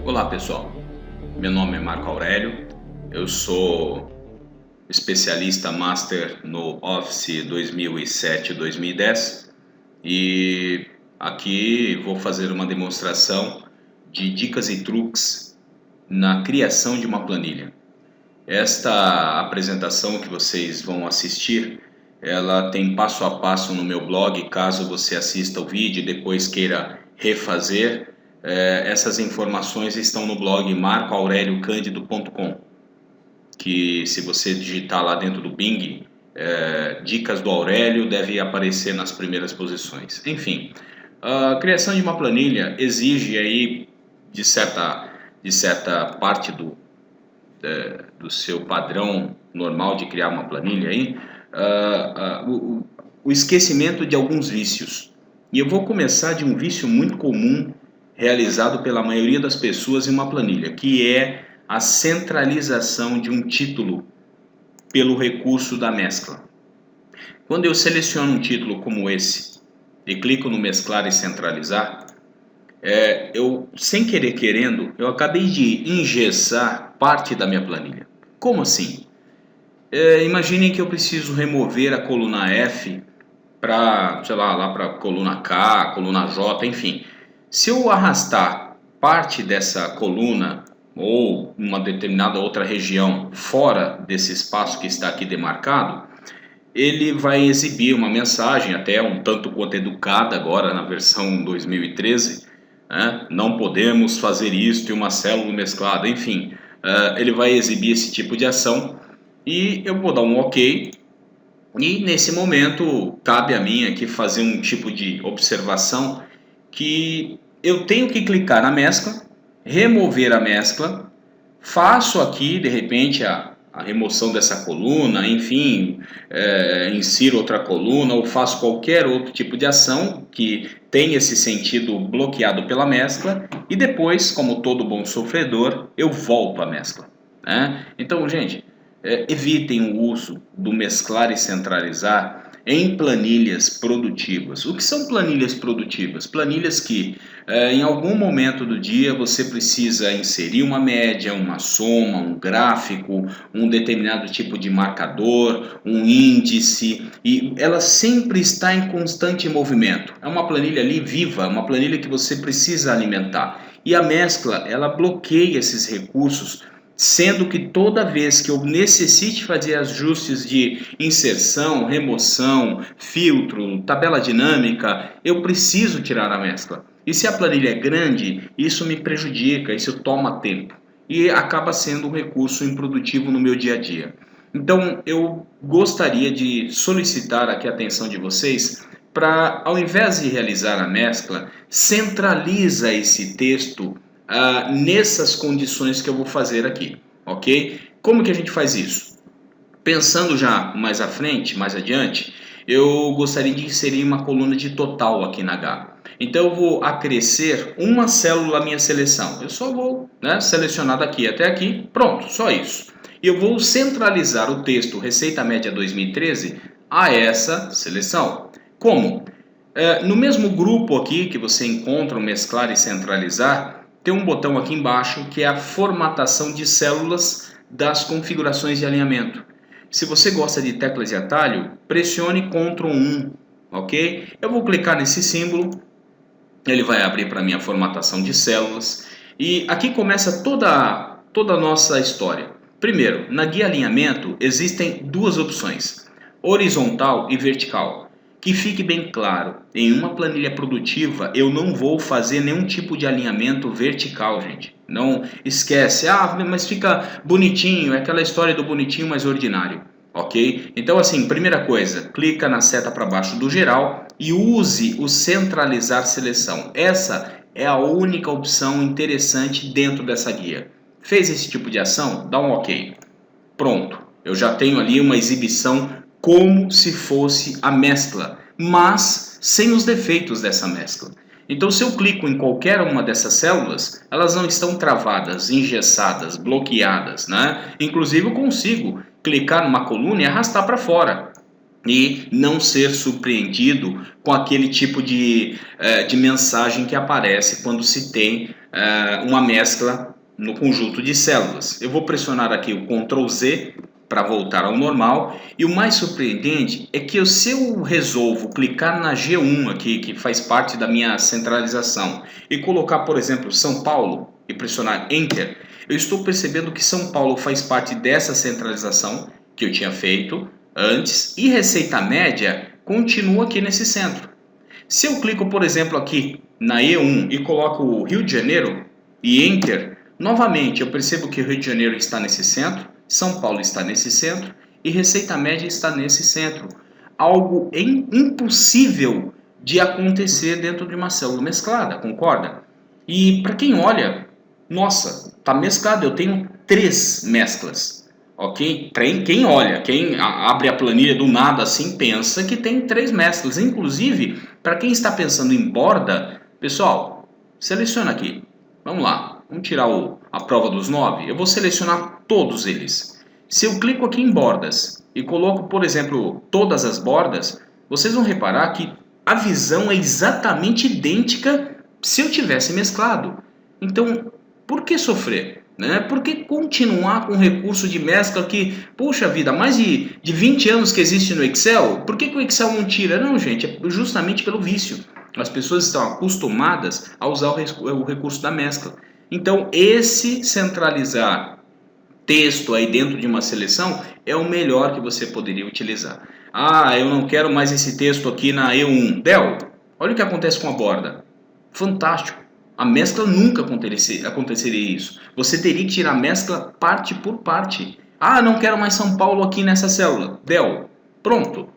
Olá pessoal, meu nome é Marco Aurélio, eu sou especialista Master no Office 2007-2010 e aqui vou fazer uma demonstração de dicas e truques na criação de uma planilha. Esta apresentação que vocês vão assistir, ela tem passo a passo no meu blog, caso você assista o vídeo e depois queira refazer. Essas informações estão no blog marcoaureliocandido.com, que se você digitar lá dentro do Bing, dicas do Aurélio, deve aparecer nas primeiras posições. Enfim, a criação de uma planilha exige aí de certa parte do seu padrão normal de criar uma planilha aí, o esquecimento de alguns vícios. E eu vou começar de um vício muito comum realizado pela maioria das pessoas em uma planilha, que é a centralização de um título pelo recurso da mescla. Quando eu seleciono um título como esse e clico no mesclar e centralizar, eu, sem querer querendo, eu acabei de engessar parte da minha planilha. Como assim? Imaginem que eu preciso remover a coluna F para, sei lá para a coluna K, coluna J, enfim. Se eu arrastar parte dessa coluna ou uma determinada outra região fora desse espaço que está aqui demarcado, ele vai exibir uma mensagem, até um tanto quanto educada agora na versão 2013, né? Não podemos fazer isto em uma célula mesclada, enfim, ele vai exibir esse tipo de ação e eu vou dar um OK. E nesse momento cabe a mim aqui fazer um tipo de observação que eu tenho que clicar na mescla, remover a mescla, faço aqui de repente a remoção dessa coluna, enfim, insiro outra coluna ou faço qualquer outro tipo de ação que tem esse sentido bloqueado pela mescla e depois, como todo bom sofredor, eu volto à mescla, né? Então, gente, evitem o uso do mesclar e centralizar em planilhas produtivas. O que são planilhas produtivas? Planilhas que em algum momento do dia você precisa inserir uma média, uma soma, um gráfico, um determinado tipo de marcador, um índice, e ela sempre está em constante movimento. É uma planilha ali viva, uma planilha que você precisa alimentar. E a mescla, ela bloqueia esses recursos, sendo que toda vez que eu necessite fazer ajustes de inserção, remoção, filtro, tabela dinâmica, eu preciso tirar a mescla. E se a planilha é grande, isso me prejudica, isso toma tempo e acaba sendo um recurso improdutivo no meu dia a dia. Então eu gostaria de solicitar aqui a atenção de vocês para, ao invés de realizar a mescla, centraliza esse texto nessas condições que eu vou fazer aqui, ok? Como que a gente faz isso? Pensando já mais à frente, mais adiante, eu gostaria de inserir uma coluna de total aqui na H. Então eu vou acrescer uma célula à minha seleção. Eu só vou selecionar daqui até aqui, pronto, só isso. E eu vou centralizar o texto Receita Média 2013 a essa seleção. Como? No mesmo grupo aqui que você encontra o mesclar e centralizar, tem um botão aqui embaixo que é a formatação de células das configurações de alinhamento. Se você gosta de teclas de atalho, pressione Ctrl 1, ok? Eu vou clicar nesse símbolo, ele vai abrir para mim a formatação de células e aqui começa toda a nossa história. Primeiro, na guia alinhamento existem duas opções, horizontal e vertical. Que fique bem claro, em uma planilha produtiva eu não vou fazer nenhum tipo de alinhamento vertical, gente. Não esquece, mas fica bonitinho, é aquela história do bonitinho mais ordinário, ok? Então assim, primeira coisa, clica na seta para baixo do geral e use o centralizar seleção. Essa é a única opção interessante dentro dessa guia. Fez esse tipo de ação? Dá um OK. Pronto, eu já tenho ali uma exibição como se fosse a mescla, mas sem os defeitos dessa mescla. Então, se eu clico em qualquer uma dessas células, elas não estão travadas, engessadas, bloqueadas, né? Inclusive, eu consigo clicar numa coluna e arrastar para fora. e não ser surpreendido com aquele tipo de mensagem que aparece quando se tem uma mescla no conjunto de células. Eu vou pressionar aqui o Ctrl Z para voltar ao normal, e o mais surpreendente é que se eu resolvo clicar na G1 aqui, que faz parte da minha centralização, e colocar, por exemplo, São Paulo e pressionar Enter, eu estou percebendo que São Paulo faz parte dessa centralização que eu tinha feito antes, e receita média continua aqui nesse centro. Se eu clico, por exemplo, aqui na E1 e coloco o Rio de Janeiro e Enter, novamente eu percebo que o Rio de Janeiro está nesse centro, São Paulo está nesse centro e receita média está nesse centro. Algo impossível de acontecer dentro de uma célula mesclada, concorda? E para quem olha, nossa, está mesclado, eu tenho 3 mesclas. Ok? Quem olha, quem abre a planilha do nada assim, pensa que tem 3 mesclas. Inclusive, para quem está pensando em borda, pessoal, seleciona aqui. Vamos lá, vamos tirar a prova dos 9. Eu vou selecionar todos eles. Se eu clico aqui em bordas e coloco, por exemplo, todas as bordas, vocês vão reparar que a visão é exatamente idêntica se eu tivesse mesclado. Então, por que sofrer? Por que continuar com um recurso de mescla que, puxa vida, há mais de 20 anos que existe no Excel? Por que o Excel não tira? Não, gente, é justamente pelo vício. As pessoas estão acostumadas a usar o recurso da mescla. Então, esse centralizar texto aí dentro de uma seleção é o melhor que você poderia utilizar. Ah, eu não quero mais esse texto aqui na E1. Del, olha o que acontece com a borda. Fantástico. A mescla nunca aconteceria isso. Você teria que tirar a mescla parte por parte. Ah, não quero mais São Paulo aqui nessa célula. Del, pronto.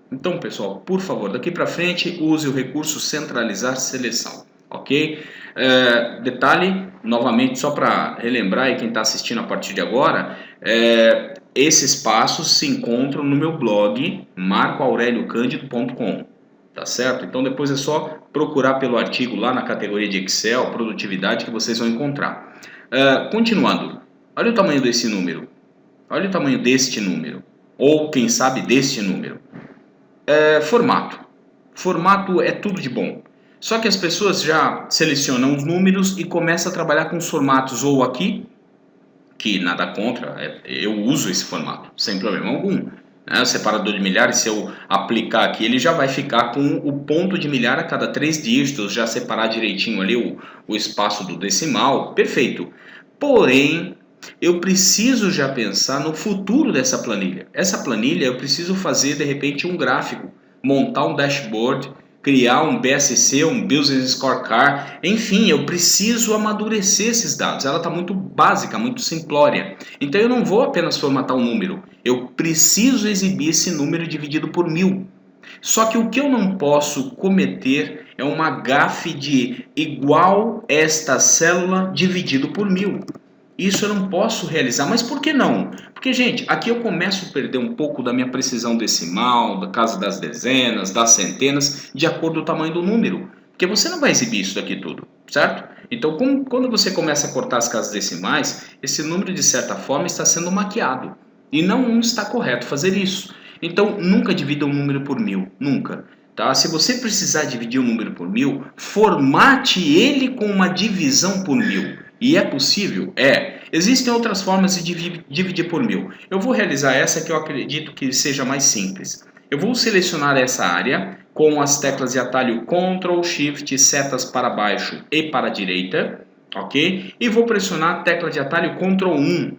Então, pessoal, por favor, daqui para frente, use o recurso centralizar seleção. Ok? Detalhe, novamente, só para relembrar e quem está assistindo a partir de agora, esses passos se encontram no meu blog marcoaureliocandido.com. Tá certo? Então depois é só procurar pelo artigo lá na categoria de Excel, produtividade, que vocês vão encontrar. Continuando, olha o tamanho desse número. Olha o tamanho deste número. Ou quem sabe deste número. Formato. Formato é tudo de bom. Só que as pessoas já selecionam os números e começam a trabalhar com os formatos ou aqui, que nada contra, eu uso esse formato, sem problema algum. O separador de milhares, se eu aplicar aqui, ele já vai ficar com o ponto de milhar a cada 3 dígitos, já separar direitinho ali o espaço do decimal, perfeito. Porém, eu preciso já pensar no futuro dessa planilha. Essa planilha eu preciso fazer de repente um gráfico, montar um dashboard, criar um BSC, um Business Scorecard, enfim, eu preciso amadurecer esses dados. Ela está muito básica, muito simplória. Então eu não vou apenas formatar um número, eu preciso exibir esse número dividido por 1000. Só que o que eu não posso cometer é uma gafe de igual esta célula dividido por 1000. Isso eu não posso realizar, mas por que não? Porque, gente, aqui eu começo a perder um pouco da minha precisão decimal, da casa das dezenas, das centenas, de acordo com o tamanho do número. Porque você não vai exibir isso daqui tudo, certo? Então, quando você começa a cortar as casas decimais, esse número, de certa forma, está sendo maquiado. E não está correto fazer isso. Então, nunca divida um número por 1000, nunca. Tá? Se você precisar dividir um número por 1000, formate ele com uma divisão por 1000. E é possível? Existem outras formas de dividir por 1000. Eu vou realizar essa que eu acredito que seja mais simples. Eu vou selecionar essa área com as teclas de atalho Ctrl, Shift, setas para baixo e para a direita, ok? E vou pressionar a tecla de atalho Ctrl 1.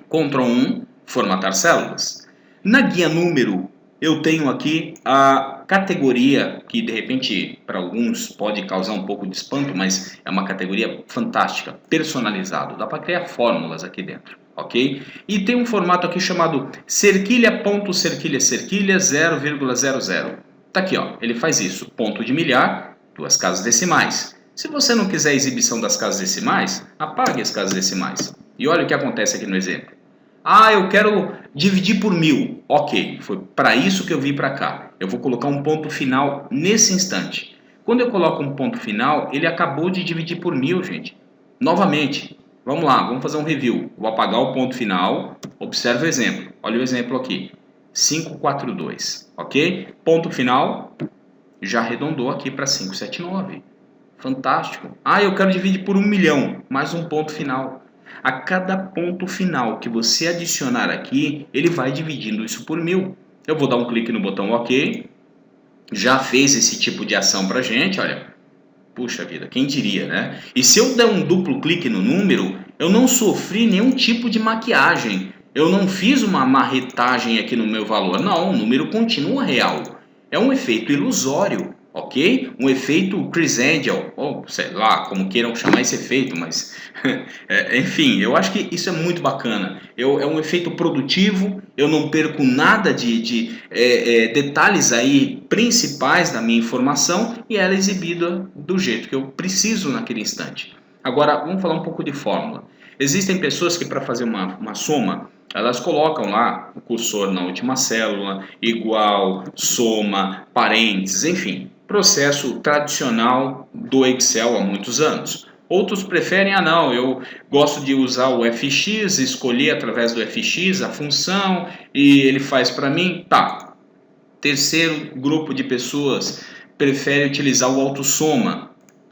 Ctrl 1, formatar células. Na guia número, eu tenho aqui a categoria, que de repente para alguns pode causar um pouco de espanto, mas é uma categoria fantástica, personalizado, dá para criar fórmulas aqui dentro, ok? E tem um formato aqui chamado cerquilha, ponto, cerquilha, cerquilha, 0,00. Tá aqui, ó, ele faz isso, ponto de milhar, 2 casas decimais. Se você não quiser a exibição das casas decimais, apague as casas decimais. E olha o que acontece aqui no exemplo. Ah, eu quero dividir por 1000. Ok, foi para isso que eu vim para cá. Eu vou colocar um ponto final nesse instante. Quando eu coloco um ponto final, ele acabou de dividir por 1000, gente. Novamente, vamos lá, vamos fazer um review. Vou apagar o ponto final. Observe o exemplo. Olha o exemplo aqui. 542, ok? Ponto final, já arredondou aqui para 579. Fantástico. Ah, eu quero dividir por 1 milhão, mais um ponto final. A cada ponto final que você adicionar aqui, ele vai dividindo isso por 1000. Eu vou dar um clique no botão OK. Já fez esse tipo de ação pra gente, olha. Puxa vida, quem diria, né? E se eu der um duplo clique no número, eu não sofri nenhum tipo de maquiagem. Eu não fiz uma marretagem aqui no meu valor. Não, o número continua real. É um efeito ilusório, ok? Um efeito Chris Angel, ou sei lá, como queiram chamar esse efeito, mas enfim, eu acho que isso é muito bacana. É um efeito produtivo, eu não perco nada de detalhes aí principais da minha informação e ela é exibida do jeito que eu preciso naquele instante. Agora, vamos falar um pouco de fórmula. Existem pessoas que para fazer uma soma, elas colocam lá o cursor na última célula, igual, soma, parênteses, enfim, processo tradicional do Excel há muitos anos. Outros preferem, não, eu gosto de usar o FX, escolher através do FX a função e ele faz para mim, tá. Terceiro grupo de pessoas prefere utilizar o autossoma.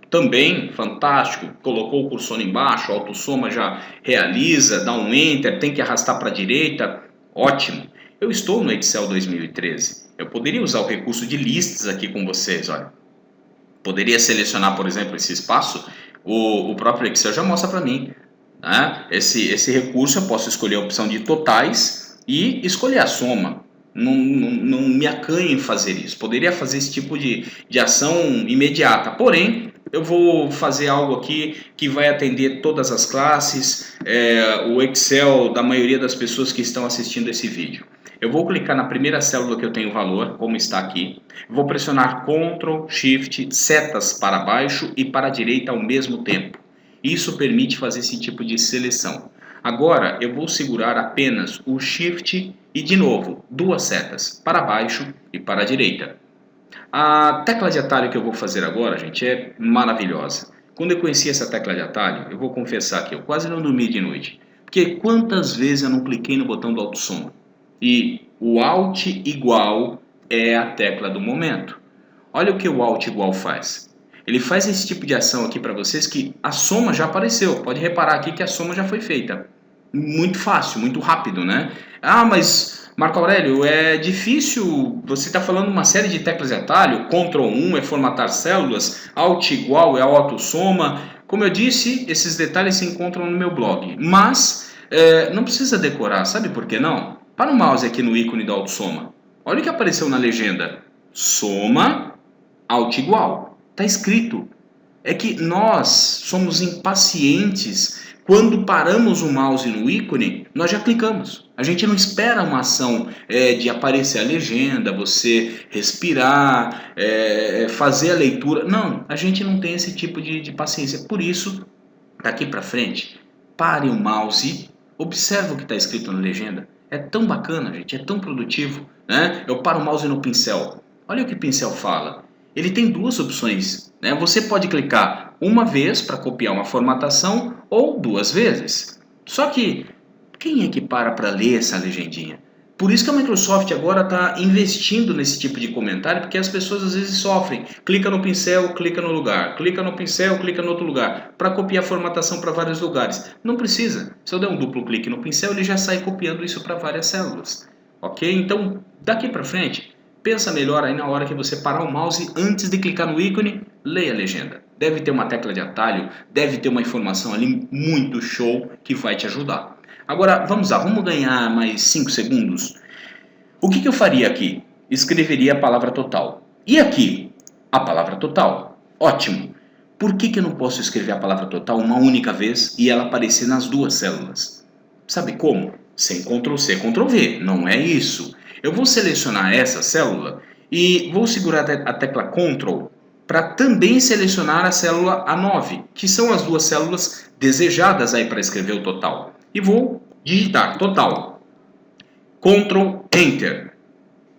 Também, fantástico, colocou o cursor embaixo, o autossoma já realiza, dá um Enter, tem que arrastar para a direita, ótimo. Eu estou no Excel 2013, eu poderia usar o recurso de listas aqui com vocês, olha. Poderia selecionar, por exemplo, esse espaço, o próprio Excel já mostra para mim. Né? Esse recurso eu posso escolher a opção de totais e escolher a soma. Não me acanhe em fazer isso. Poderia fazer esse tipo de ação imediata, porém eu vou fazer algo aqui que vai atender todas as classes, o Excel da maioria das pessoas que estão assistindo esse vídeo. Eu vou clicar na primeira célula que eu tenho valor, como está aqui. Vou pressionar Ctrl, Shift, setas para baixo e para a direita ao mesmo tempo. Isso permite fazer esse tipo de seleção. Agora eu vou segurar apenas o Shift e de novo, duas setas, para baixo e para a direita. A tecla de atalho que eu vou fazer agora, gente, é maravilhosa. Quando eu conheci essa tecla de atalho, eu vou confessar que eu quase não dormi de noite. Porque quantas vezes eu não cliquei no botão do autossoma? E o Alt igual é a tecla do momento. Olha o que o Alt igual faz. Ele faz esse tipo de ação aqui para vocês que a soma já apareceu. Pode reparar aqui que a soma já foi feita. Muito fácil, muito rápido, né? Ah, mas Marco Aurélio, é difícil, você está falando uma série de teclas de atalho, Ctrl 1 é formatar células, Alt igual é autossoma. Como eu disse, esses detalhes se encontram no meu blog, mas não precisa decorar, sabe por que não? Para o mouse aqui no ícone da autossoma, olha o que apareceu na legenda, soma, Alt igual, está escrito. É que nós somos impacientes. Quando paramos o mouse no ícone, nós já clicamos. A gente não espera uma ação de aparecer a legenda, você respirar, fazer a leitura. Não, a gente não tem esse tipo de paciência. Por isso, daqui para frente, pare o mouse, observe o que está escrito na legenda. É tão bacana, gente, é tão produtivo. Né? Eu paro o mouse no pincel. Olha o que o pincel fala. Ele tem duas opções. Né? Você pode clicar uma vez para copiar uma formatação ou duas vezes. Só que quem é que para ler essa legendinha? Por isso que a Microsoft agora está investindo nesse tipo de comentário, porque as pessoas às vezes sofrem. Clica no pincel, clica no lugar. Clica no pincel, clica no outro lugar. Para copiar a formatação para vários lugares. Não precisa. Se eu der um duplo clique no pincel, ele já sai copiando isso para várias células. Ok? Então, daqui para frente, pensa melhor aí na hora que você parar o mouse, antes de clicar no ícone, leia a legenda. Deve ter uma tecla de atalho, deve ter uma informação ali muito show que vai te ajudar. Agora, vamos lá, vamos ganhar mais 5 segundos. O que eu faria aqui? Escreveria a palavra total. E aqui? A palavra total. Ótimo. Por que eu não posso escrever a palavra total uma única vez e ela aparecer nas duas células? Sabe como? Sem Ctrl+C, Ctrl+V. Não é isso. Eu vou selecionar essa célula e vou segurar a tecla Ctrl para também selecionar a célula A9, que são as duas células desejadas aí para escrever o total. E vou digitar total. Ctrl Enter.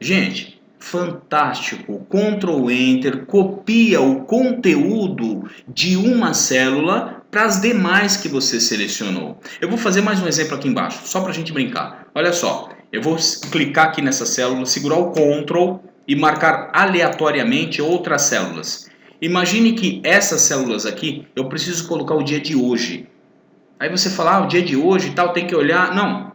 Gente, fantástico. Ctrl Enter copia o conteúdo de uma célula para as demais que você selecionou. Eu vou fazer mais um exemplo aqui embaixo, só para a gente brincar. Olha só. Eu vou clicar aqui nessa célula, segurar o Ctrl e marcar aleatoriamente outras células. Imagine que essas células aqui, eu preciso colocar o dia de hoje. Aí você fala, o dia de hoje e tal, tem que olhar. Não,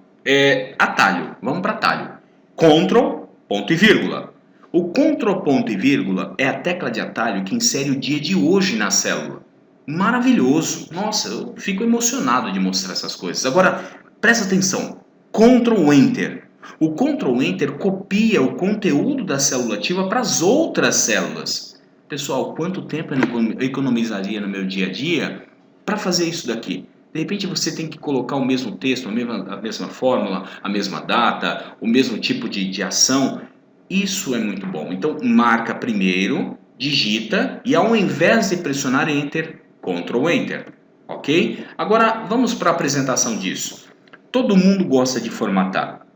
atalho, vamos para atalho. Ctrl, ponto e vírgula. O Ctrl, ponto e vírgula é a tecla de atalho que insere o dia de hoje na célula. Maravilhoso! Nossa, eu fico emocionado de mostrar essas coisas. Agora, presta atenção. Ctrl Enter. O Ctrl Enter copia o conteúdo da célula ativa para as outras células. Pessoal, quanto tempo eu economizaria no meu dia a dia para fazer isso daqui? De repente você tem que colocar o mesmo texto, a mesma fórmula, a mesma data, o mesmo tipo de ação. Isso é muito bom. Então, marca primeiro, digita e ao invés de pressionar Enter, Ctrl Enter. Ok? Agora, vamos para a apresentação disso. Todo mundo gosta de formatar.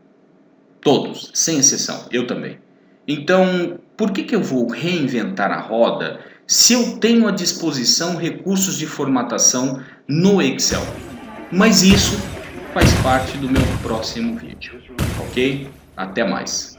Todos, sem exceção. Eu também. Então, por que eu vou reinventar a roda se eu tenho à disposição recursos de formatação no Excel? Mas isso faz parte do meu próximo vídeo. Ok? Até mais.